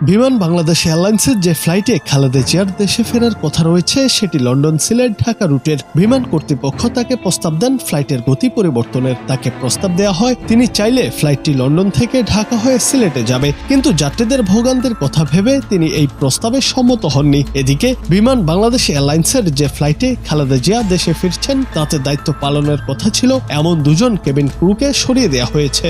বিমান বাংলাদেশ এয়ারলাইন্সের যে ফ্লাইটে খালেদা জিয়ার দেশে ফেরার কথা রয়েছে সেটি লন্ডন সিলেট ঢাকা রুটের। বিমান কর্তৃপক্ষ তাকে প্রস্তাব দেন ফ্লাইটের গতি পরিবর্তনের। তাকে প্রস্তাব দেওয়া হয় তিনি চাইলে ফ্লাইটটি লন্ডন থেকে ঢাকা হয়ে সিলেটে যাবে, কিন্তু যাত্রীদের ভোগান্তির কথা ভেবে তিনি এই প্রস্তাবে সম্মত হননি। এদিকে বিমান বাংলাদেশ এয়ারলাইন্সের যে ফ্লাইটে খালেদা জিয়া দেশে ফিরছেন তাতে দায়িত্ব পালনের কথা ছিল এমন দুজন কেবিন ক্রুকে সরিয়ে দেওয়া হয়েছে।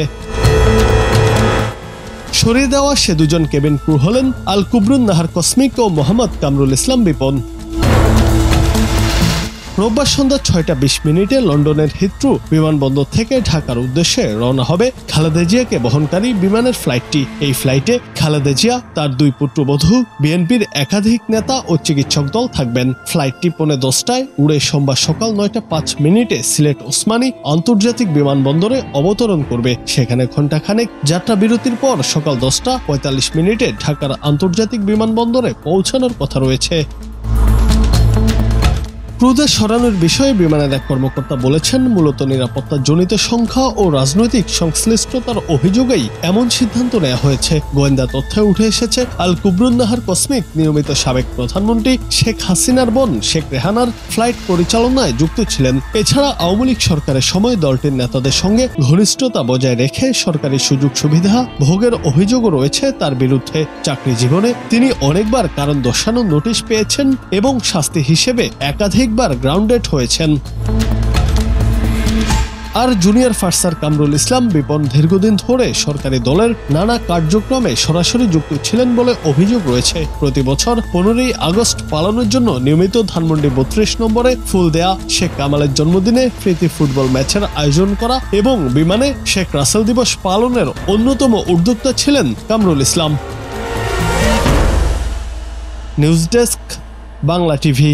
সরিয়ে দেওয়া সে দুজন কেবিন ক্রু হলেন আল কুবরুন নাহার কসমিক ও মোহাম্মদ কামরুল ইসলাম বিপন। রোববার সন্ধ্যা ৬টা ২০ মিনিটে লন্ডনের হিথ্রো বিমানবন্দর থেকে ঢাকার উদ্দেশ্যে রওনা হবে খালেদা জিয়াকে বহনকারী বিমানের ফ্লাইটটি। এই ফ্লাইটে খালেদা জিয়া, তার দুই পুত্রবধূ, বিএনপির একাধিক নেতা ও চিকিৎসক দল থাকবেন। ফ্লাইটটি ১৫:১০টায় উড়ে সোমবার সকাল ৯টা ৫ মিনিটে সিলেট ওসমানী আন্তর্জাতিক বিমানবন্দরে অবতরণ করবে। সেখানে ঘণ্টাখানেক যাত্রা বিরতির পর সকাল ১০টা ৪৫ মিনিটে ঢাকার আন্তর্জাতিক বিমানবন্দরে পৌঁছানোর কথা রয়েছে। ক্রুদের সরানোর বিষয়ে বিমানের এক কর্মকর্তা বলেছেন, মূলত নিরাপত্তাজনিত সংখ্যা ও রাজনৈতিক সংশ্লিষ্টতার অভিযোগেই এমন সিদ্ধান্ত নেওয়া হয়েছে। গোয়েন্দা তথ্যে উঠে এসেছে আল কুবরুন নাহার কসমিক নিয়মিত সাবেক প্রধানমন্ত্রী শেখ হাসিনার বোন শেখ রেহানার ফ্লাইট পরিচালনায় যুক্ত ছিলেন। এছাড়া আওয়ামী লীগ সরকারের সময় দলটির নেতাদের সঙ্গে ঘনিষ্ঠতা বজায় রেখে সরকারি সুযোগ সুবিধা ভোগের অভিযোগও রয়েছে তার বিরুদ্ধে। চাকরি জীবনে তিনি অনেকবার কারণ দর্শানোর নোটিশ পেয়েছেন এবং শাস্তি হিসেবে একাধিকবার গ্রাউন্ডেড হয়েছেন। আর জুনিয়র ফার্সার কামরুল ইসলাম বিপন দীর্ঘদিন ধরে সরকারি দলের নানা কার্যক্রমে সরাসরি যুক্ত ছিলেন বলে অভিযোগ রয়েছে। প্রতি বছর 15ই আগস্ট পালনের জন্য নিয়মিত ধানমন্ডি 32 নম্বরে ফুল দেয়া, শেখ কামালের জন্মদিনে প্রীতি ফুটবল ম্যাচের আয়োজন করা এবং বিমানে শেখ রাসেল দিবস পালনের অন্যতম উদ্যোক্তা ছিলেন Kamrul Islam. News desk, Bangla TV.